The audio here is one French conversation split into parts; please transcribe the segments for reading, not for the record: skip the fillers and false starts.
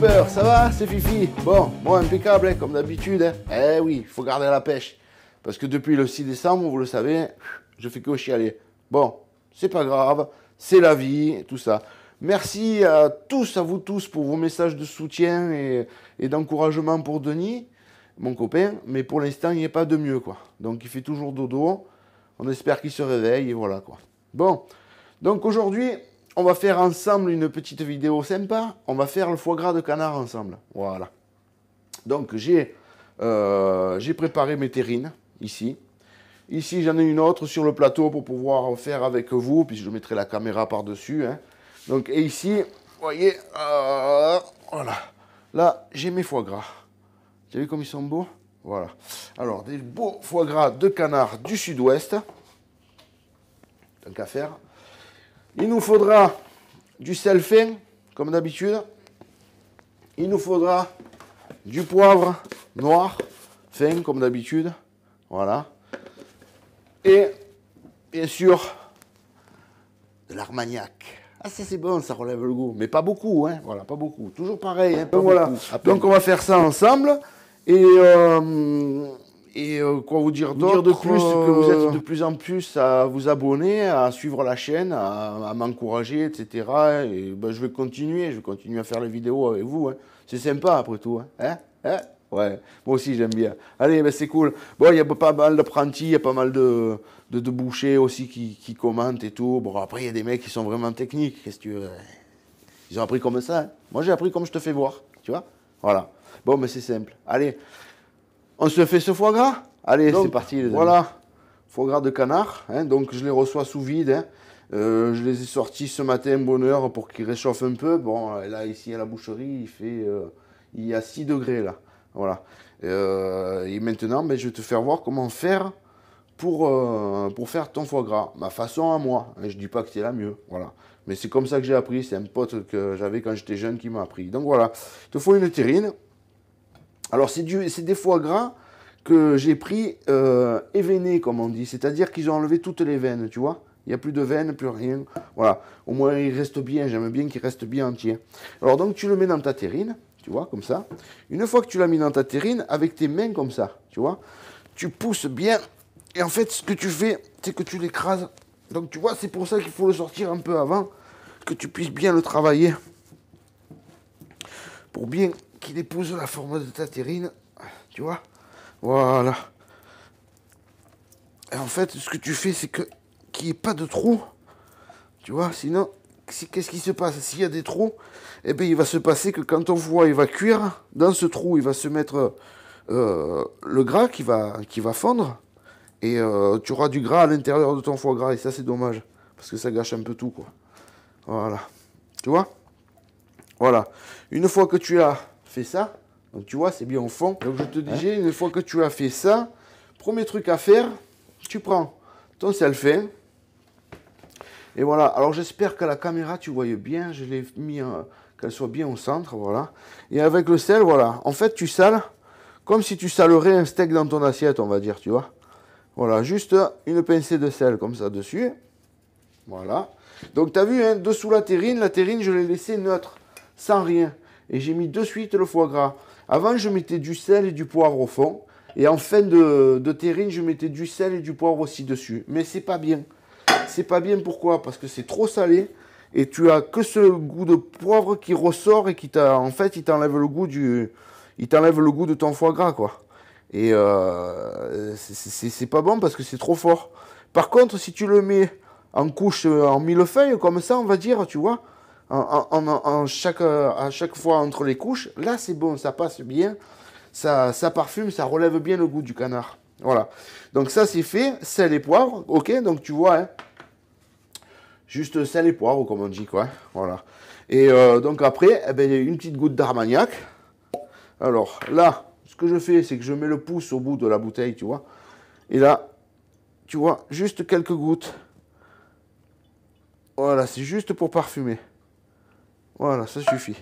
youtubeurs, ça va? C'est Fifi. Bon, moi impeccable, hein, comme d'habitude. Hein. Eh oui, il faut garder la pêche. Parce que depuis le 6 décembre, vous le savez, je fais que chialer. Bon, c'est pas grave, c'est la vie, tout ça. Merci à tous, à vous tous, pour vos messages de soutien et d'encouragement pour Denis, mon copain. Mais pour l'instant, il n'y a pas de mieux, quoi. Donc, il fait toujours dodo. On espère qu'il se réveille, et voilà, quoi. Bon, donc aujourd'hui, on va faire ensemble une petite vidéo sympa. On va faire le foie gras de canard ensemble. Voilà. Donc, j'ai préparé mes terrines, ici. Ici, j'en ai une autre sur le plateau pour pouvoir faire avec vous, puis je mettrai la caméra par-dessus, hein. Donc, et ici, vous voyez, voilà. Là, j'ai mes foie gras. Vous avez vu comme ils sont beaux? Voilà. Alors, des beaux foie gras de canard du sud-ouest. Tant qu'à faire. Il nous faudra du sel fin, comme d'habitude. Il nous faudra du poivre noir, fin, comme d'habitude. Voilà. Et, bien sûr, de l'armagnac. Ah, ça c'est bon, ça relève le goût. Mais pas beaucoup, hein. Voilà, pas beaucoup. Toujours pareil, hein. Donc voilà. Donc on va faire ça ensemble. Et quoi vous dire d'autre? Dire de plus que vous êtes de plus en plus à vous abonner, à suivre la chaîne, à m'encourager, etc. Et ben, je vais continuer à faire les vidéos avec vous. Hein. C'est sympa après tout. Hein? Ouais, moi aussi j'aime bien. Allez, ben, c'est cool. Bon, il y a pas mal d'apprentis, il y a pas mal de bouchers aussi qui commentent et tout. Bon, après, il y a des mecs qui sont vraiment techniques. Qu'est-ce que tu veux? Ils ont appris comme ça. Hein. Moi, j'ai appris comme je te fais voir. Tu vois? Voilà. Bon, mais c'est simple. Allez, on se fait ce foie gras? Allez, c'est parti, les amis. Voilà, foie gras de canard. Hein, donc, je les reçois sous vide. Hein. Je les ai sortis ce matin, bonne heure, pour qu'ils réchauffent un peu. Bon, là, ici, à la boucherie, il y a 6 degrés, là. Voilà. Et maintenant, ben, je vais te faire voir comment faire pour faire ton foie gras. Ma façon à moi. Hein, je ne dis pas que c'est la mieux. Voilà. Mais c'est comme ça que j'ai appris. C'est un pote que j'avais quand j'étais jeune qui m'a appris. Donc, voilà. Il te faut une terrine. Alors, c'est des foie gras que j'ai pris événés, comme on dit. C'est-à-dire qu'ils ont enlevé toutes les veines, tu vois. Il n'y a plus de veines, plus rien. Voilà. Au moins, il reste bien. J'aime bien qu'il reste bien entier. Alors, donc, tu le mets dans ta terrine, tu vois, comme ça. Une fois que tu l'as mis dans ta terrine, avec tes mains comme ça, tu vois, tu pousses bien. Et en fait, ce que tu fais, c'est que tu l'écrases. Donc, tu vois, c'est pour ça qu'il faut le sortir un peu avant, que tu puisses bien le travailler. Pour bien qu'il épouse la forme de ta terrine, tu vois. Voilà. Et en fait, ce que tu fais, c'est qu'il n'y ait pas de trou. Tu vois, sinon, qu'est-ce qui se passe? S'il y a des trous, eh bien, il va se passer que quand ton foie il va cuire, dans ce trou, il va se mettre le gras qui va fondre. Et tu auras du gras à l'intérieur de ton foie gras. Et ça, c'est dommage. Parce que ça gâche un peu tout, quoi. Voilà. Tu vois? Voilà. Une fois que tu as fait ça, donc tu vois, c'est bien au fond. Donc je te disais, une fois que tu as fait ça, premier truc à faire, tu prends ton sel fin. Et voilà. Alors j'espère qu'à la caméra, tu voyais bien. Je l'ai mis qu'elle soit bien au centre. Voilà. Et avec le sel, voilà. En fait, tu sales comme si tu salerais un steak dans ton assiette, on va dire, tu vois. Voilà. Juste une pincée de sel comme ça dessus. Voilà. Donc tu as vu, hein, dessous la terrine, je l'ai laissée neutre, sans rien. Et j'ai mis de suite le foie gras. Avant, je mettais du sel et du poivre au fond. Et en fin de terrine, je mettais du sel et du poivre aussi dessus. Mais c'est pas bien. C'est pas bien, pourquoi? Parce que c'est trop salé. Et tu as que ce goût de poivre qui ressort et en fait, il t'enlève le goût de ton foie gras, quoi. Et c'est pas bon parce que c'est trop fort. Par contre, si tu le mets en couche, en millefeuille, comme ça, on va dire, tu vois, à chaque fois entre les couches, là, c'est bon, ça passe bien, ça parfume, ça relève bien le goût du canard. Voilà. Donc ça, c'est fait, sel et poivre, ok, donc tu vois, hein, juste sel et poivre, comme on dit, quoi, voilà. Et donc après, eh ben, une petite goutte d'armagnac. Alors là, ce que je fais, c'est que je mets le pouce au bout de la bouteille, tu vois, et là, tu vois, juste quelques gouttes. Voilà, c'est juste pour parfumer. Voilà, ça suffit.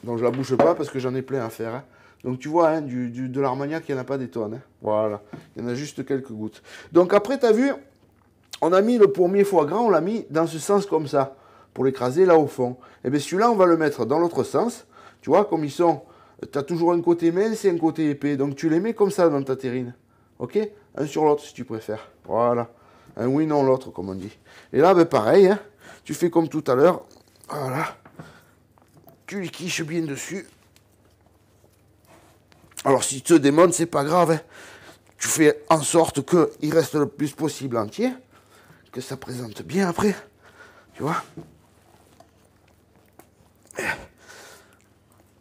Donc je la bouche pas parce que j'en ai plein à faire. Hein. Donc tu vois, hein, de l'armagnac, il n'y en a pas des tonnes. Hein. Voilà, il y en a juste quelques gouttes. Donc après, tu as vu, on a mis le premier foie gras, on l'a mis dans ce sens comme ça. pour l'écraser là au fond. Et bien celui-là, on va le mettre dans l'autre sens. Tu vois, comme ils sont, tu as toujours un côté mince et un côté épais. Donc tu les mets comme ça dans ta terrine. Ok? Un sur l'autre si tu préfères. Voilà. Un oui, non, l'autre, comme on dit. Et là, ben pareil, hein, tu fais comme tout à l'heure. Voilà. Tu les quiches bien dessus. Alors, si tu te démontes, c'est pas grave. Hein. Tu fais en sorte qu'il reste le plus possible entier. Que ça présente bien après. Tu vois?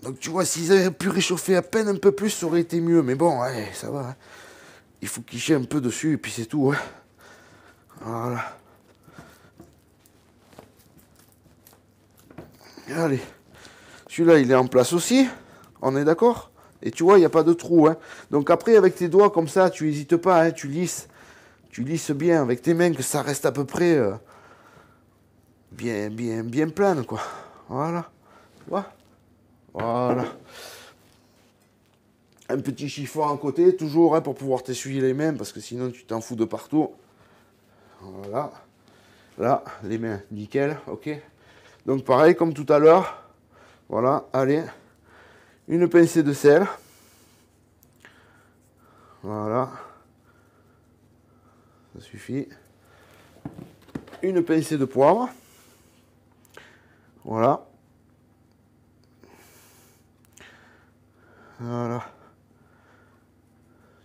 Donc, tu vois, s'ils avaient pu réchauffer à peine un peu plus, ça aurait été mieux. Mais bon, ouais, ça va. Hein. Il faut quicher un peu dessus et puis c'est tout. Hein. Voilà. Allez. Celui-là, il est en place aussi. On est d'accord? Et tu vois, il n'y a pas de trou. Hein. Donc après, avec tes doigts comme ça, tu n'hésites pas. Hein, tu lisses bien avec tes mains, que ça reste à peu près bien plane, quoi. Voilà. Tu vois? Voilà. Un petit chiffon à côté, toujours, hein, pour pouvoir t'essuyer les mains, parce que sinon, tu t'en fous de partout. Voilà. Là, les mains, nickel, ok. Donc pareil, comme tout à l'heure. Voilà, allez. Une pincée de sel. Voilà. Ça suffit. Une pincée de poivre. Voilà. Voilà.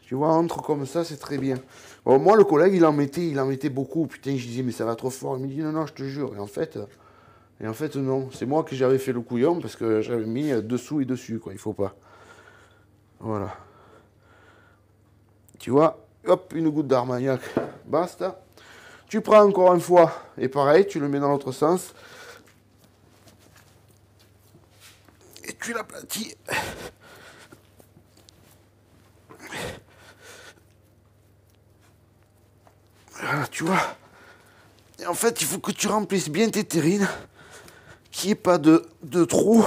Tu vois, entre comme ça, c'est très bien. Bon, moi, le collègue, il en mettait beaucoup. Putain, je disais, mais ça va trop fort. Il me dit, non, non, je te jure. Et en fait, non. C'est moi que j'avais fait le couillon parce que j'avais mis dessous et dessus, quoi. Il faut pas. Voilà. Tu vois, hop, une goutte d'armagnac. Basta. Tu prends encore une fois. Et pareil, tu le mets dans l'autre sens. Et tu l'aplatis. Voilà, tu vois. Et en fait, il faut que tu remplisses bien tes terrines. Qu'il n'y ait pas de trou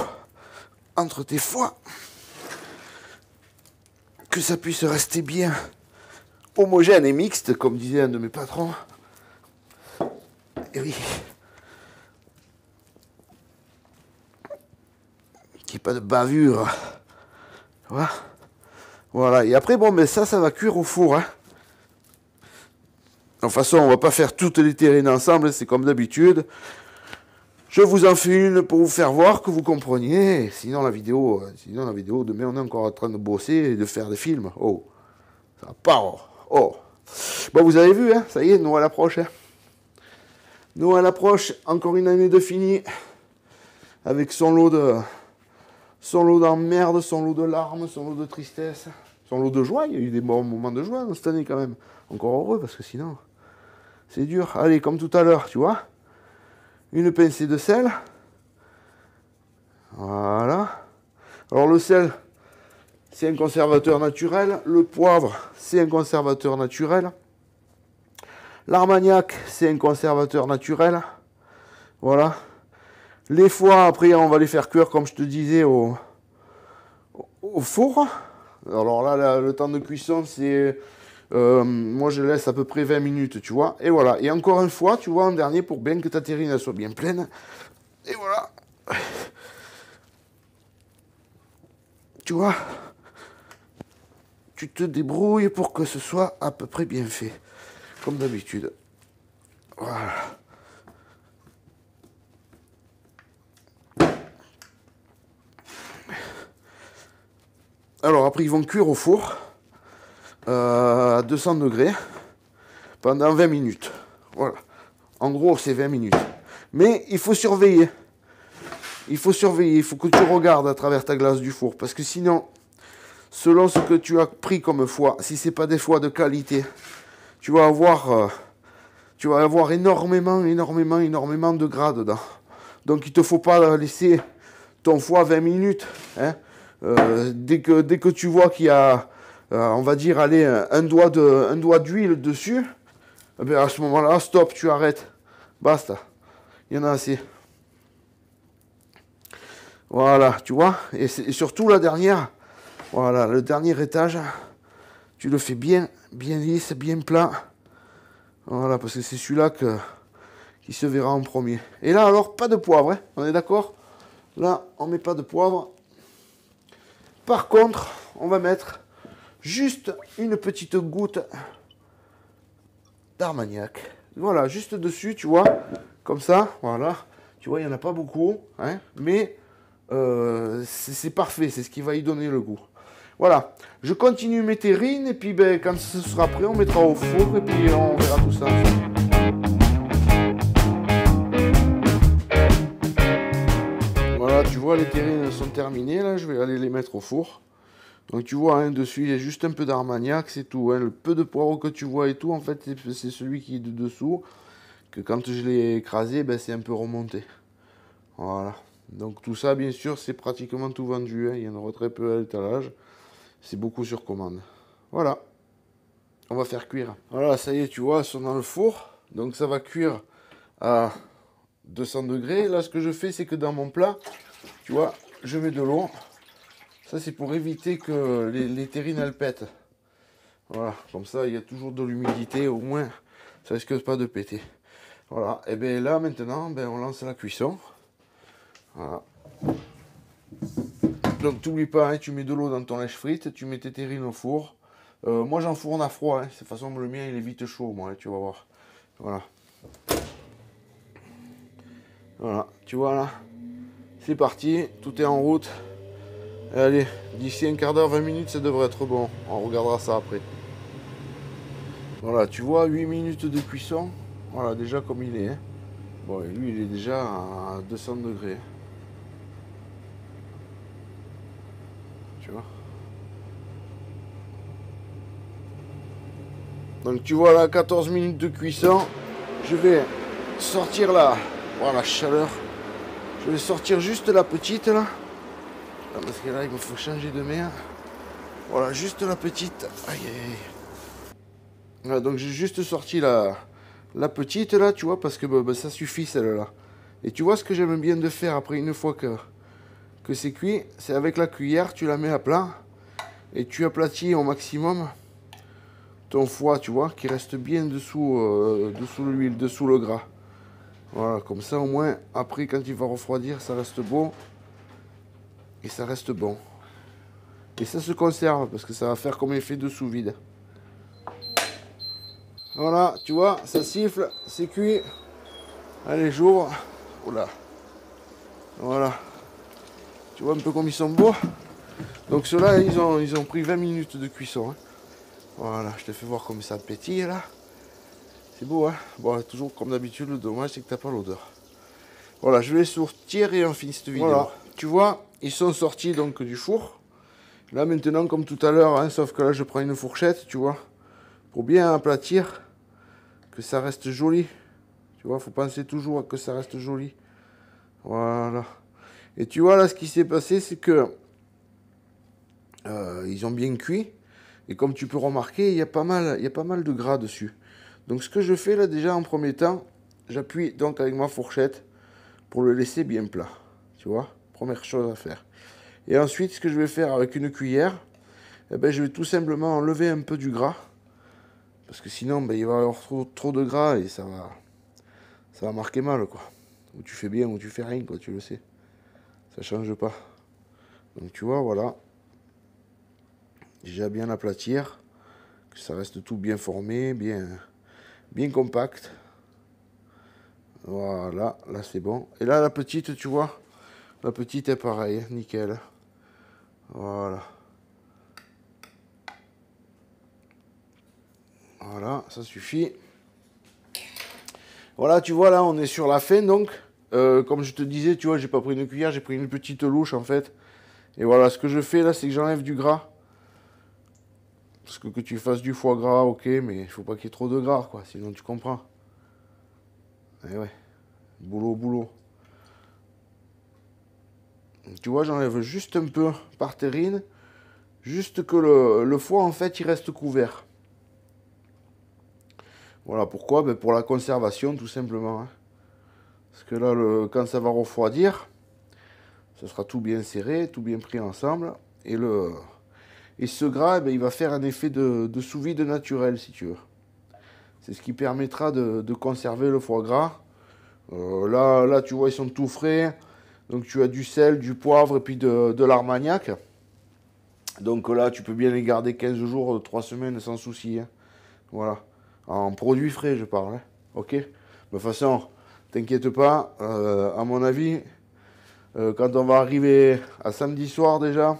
entre tes foies. Que ça puisse rester bien homogène et mixte, comme disait un de mes patrons. Et oui. Qu'il n'y ait pas de bavure. Tu vois. Voilà. Et après, bon, mais ça va cuire au four. Hein. De toute façon, on va pas faire toutes les terrines ensemble, c'est comme d'habitude. Je vous en fais une pour vous faire voir, que vous compreniez. Sinon la vidéo, demain on est encore en train de bosser et de faire des films. Oh, ça va pas. Oh. Bon, vous avez vu, hein, ça y est, Noël approche. Hein. Noël approche, encore une année de fini. Avec son lot d'emmerde, son lot de larmes, son lot de tristesse, son lot de joie. Il y a eu des bons moments de joie dans cette année quand même. Encore heureux, parce que sinon, c'est dur. Allez, comme tout à l'heure, tu vois. Une pincée de sel. Voilà. Alors le sel, c'est un conservateur naturel. Le poivre, c'est un conservateur naturel. L'armagnac, c'est un conservateur naturel. Voilà. Les foies, après, on va les faire cuire, comme je te disais, au four. Alors là, le temps de cuisson, c'est... moi, je laisse à peu près 20 minutes, tu vois. Et voilà. Et encore une fois, tu vois, en dernier, pour bien que ta terrine soit bien pleine. Et voilà. Tu vois. Tu te débrouilles pour que ce soit à peu près bien fait. Comme d'habitude. Voilà. Alors, après, ils vont cuire au four. À 200 degrés. Pendant 20 minutes. Voilà. En gros, c'est 20 minutes. Mais il faut surveiller. Il faut que tu regardes à travers ta glace du four. Parce que sinon, selon ce que tu as pris comme foie, si ce n'est pas des foies de qualité, tu vas avoir énormément de gras dedans. Donc il ne te faut pas laisser ton foie 20 minutes. Hein. Dès que tu vois qu'il y a, on va dire, allez, un doigt d'huile dessus, eh bien à ce moment-là, stop, tu arrêtes. Basta. Il y en a assez. Voilà, tu vois. Et surtout la dernière, voilà, le dernier étage, tu le fais bien lisse, bien plat. Voilà, parce que c'est celui-là qui se verra en premier. Et là, alors, pas de poivre, hein, on est d'accord? Là, on met pas de poivre. Par contre, on va mettre juste une petite goutte d'Armagnac. Voilà, juste dessus, tu vois, comme ça, voilà. Tu vois, il n'y en a pas beaucoup, hein, mais c'est parfait, c'est ce qui va y donner le goût. Voilà, je continue mes terrines, et puis ben, quand ce sera prêt, on mettra au four, et puis on verra tout ça. Voilà, tu vois, les terrines sont terminées, là, je vais aller les mettre au four. Donc tu vois, hein, dessus, il y a juste un peu d'Armagnac, c'est tout. Hein. Le peu de poivre que tu vois et tout, en fait, c'est celui qui est de dessous, que quand je l'ai écrasé, ben, c'est un peu remonté. Voilà. Donc tout ça, bien sûr, c'est pratiquement tout vendu. Hein. Il y en aura très peu à l'étalage. C'est beaucoup sur commande. Voilà. On va faire cuire. Voilà, ça y est, tu vois, elles sont dans le four. Donc ça va cuire à 200 degrés. Là, ce que je fais, c'est que dans mon plat, tu vois, je mets de l'eau. Ça, c'est pour éviter que les terrines, elles pètent. Voilà, comme ça, il y a toujours de l'humidité. Au moins, ça risque pas de péter. Voilà, et bien là, maintenant, ben, on lance la cuisson. Voilà. Donc t'oublies pas, hein, tu mets de l'eau dans ton lèche frite, tu mets tes terrines au four. Moi j'enfourne à froid, hein. De toute façon le mien il est vite chaud, moi, hein, tu vas voir. Voilà. Voilà, tu vois là. C'est parti, tout est en route. Et allez, d'ici un quart d'heure, 20 minutes, ça devrait être bon. On regardera ça après. Voilà, tu vois, 8 minutes de cuisson. Voilà, déjà comme il est. Hein. Bon, et lui il est déjà à 200 degrés. Tu vois. Donc tu vois là, 14 minutes de cuisson. Je vais sortir là. Voilà la chaleur. Je vais sortir juste la petite là. Parce que là il me faut changer de mer. Voilà, juste la petite. Aïe aïe aïe. Voilà, donc j'ai juste sorti la petite là, tu vois, parce que bah, ça suffit celle-là. Et tu vois ce que j'aime bien de faire après une fois que c'est cuit, c'est avec la cuillère, tu la mets à plat et tu aplatis au maximum ton foie, tu vois, qui reste bien dessous, dessous l'huile, dessous le gras. Voilà, comme ça au moins, après quand il va refroidir, ça reste beau et ça reste bon. Et ça se conserve parce que ça va faire comme effet de sous-vide. Voilà, tu vois, ça siffle, c'est cuit. Allez, j'ouvre. Oula. Voilà. Tu vois un peu comme ils sont beaux. Donc ceux-là, ils ont pris 20 minutes de cuisson. Hein. Voilà, je te fais voir comme ça pétille là. C'est beau, hein. Bon, toujours comme d'habitude, le dommage, c'est que t'as pas l'odeur. Voilà, je vais les sortir et on finit cette vidéo. Voilà, tu vois, ils sont sortis donc du four. Là maintenant, comme tout à l'heure, hein, sauf que là, je prends une fourchette, tu vois, pour bien aplatir, que ça reste joli. Tu vois, faut penser toujours à que ça reste joli. Voilà. Et tu vois, là, ce qui s'est passé, c'est que ils ont bien cuit. Et comme tu peux remarquer, il y a pas mal de gras dessus. Donc, ce que je fais là, déjà, en premier temps, j'appuie donc avec ma fourchette pour le laisser bien plat. Tu vois, première chose à faire. Et ensuite, ce que je vais faire avec une cuillère, eh ben, je vais tout simplement enlever un peu du gras. Parce que sinon, ben, il va y avoir trop de gras et ça va marquer mal, quoi. Ou tu fais bien, ou tu fais rien, quoi, tu le sais. Ça change pas. Donc tu vois, voilà. Déjà bien aplatir. Que ça reste tout bien formé, bien compact. Voilà, là c'est bon. Et là, la petite, tu vois, la petite est pareille, nickel. Voilà. Voilà, ça suffit. Voilà, tu vois, là, on est sur la fin, donc. Comme je te disais, tu vois, j'ai pas pris une cuillère, j'ai pris une petite louche, en fait. Et voilà, ce que je fais, là, c'est que j'enlève du gras. Parce que tu fasses du foie gras, ok, mais il faut pas qu'il y ait trop de gras, quoi, sinon tu comprends. Eh ouais, boulot. Tu vois, j'enlève juste un peu par terrine, juste que le foie, en fait, il reste couvert. Voilà, pourquoi? Ben pour la conservation, tout simplement. Hein. Parce que là, quand ça va refroidir, ça sera tout bien serré, tout bien pris ensemble. Et ce gras, ben, il va faire un effet de sous-vide naturel, si tu veux. C'est ce qui permettra de conserver le foie gras Là, tu vois, ils sont tout frais. Donc tu as du sel, du poivre et puis de l'armagnac. Donc là, tu peux bien les garder 15 jours, 3 semaines sans souci, hein. Voilà. En produits frais, je parle, hein. Ok? De toute façon, t'inquiète pas. À mon avis, quand on va arriver à samedi soir déjà,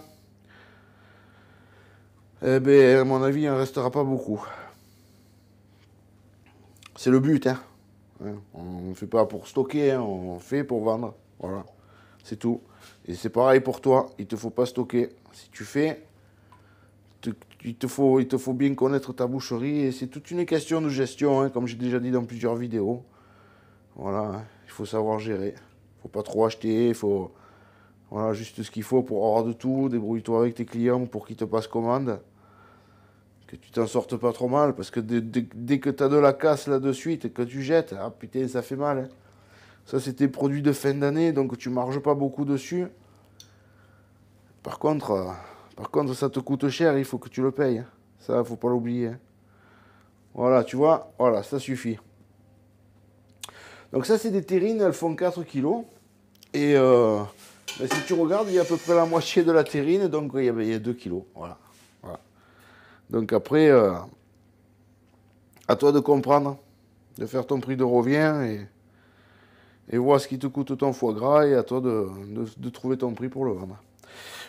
eh ben, à mon avis, il ne restera pas beaucoup. C'est le but, hein. On ne fait pas pour stocker, hein, on fait pour vendre. Voilà, c'est tout. Et c'est pareil pour toi, il ne te faut pas stocker. Si tu fais, il te faut bien connaître ta boucherie. Et c'est toute une question de gestion, hein, comme j'ai déjà dit dans plusieurs vidéos. Voilà, hein, il faut savoir gérer. Il ne faut pas trop acheter, il faut voilà, juste ce qu'il faut pour avoir de tout. Débrouille-toi avec tes clients pour qu'ils te passent commande. Que tu t'en sortes pas trop mal, parce que dès que tu as de la casse là-dessus et que tu jettes, ah putain, ça fait mal, hein. Ça, c'est tes produits de fin d'année, donc tu marges pas beaucoup dessus. Par contre, ça te coûte cher, il faut que tu le payes, hein. Ça, faut pas l'oublier, hein. Voilà, tu vois, voilà, ça suffit. Donc ça, c'est des terrines, elles font 4 kilos. Et ben, si tu regardes, il y a à peu près la moitié de la terrine, donc il y a 2 kilos. Voilà. Voilà. Donc après, à toi de comprendre, de faire ton prix de revient et voir ce qui te coûte ton foie gras et à toi de trouver ton prix pour le vendre.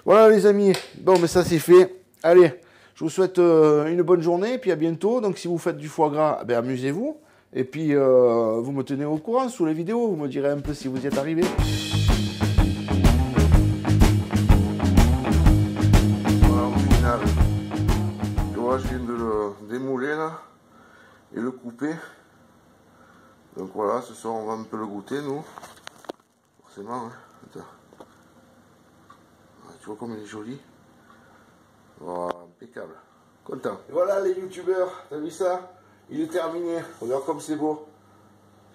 Voilà les amis, bon mais ça c'est fait. Allez, je vous souhaite une bonne journée et puis à bientôt. Donc si vous faites du foie gras, ben, amusez-vous. Et puis vous me tenez au courant sous les vidéos, vous me direz un peu si vous y êtes arrivé. Voilà au final, tu vois je viens de le démouler là et le couper. Donc voilà, ce soir on va un peu le goûter nous. Forcément, hein. Attends. Tu vois comme il est joli. Voilà, impeccable. Content. Et voilà les youtubeurs, t'as vu ça? Il est terminé. Regarde comme c'est beau.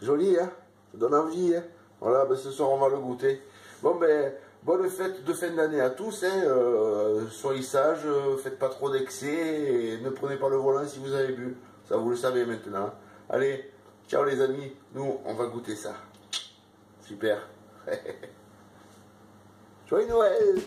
Joli, hein? Ça donne envie, hein? Voilà, ben ce soir on va le goûter. Bon ben, bonne fête de fin d'année à tous, hein. Soyez sages, faites pas trop d'excès et ne prenez pas le volant si vous avez bu. Ça vous le savez maintenant. Allez, ciao les amis, nous on va goûter ça. Super. Joyeux Noël!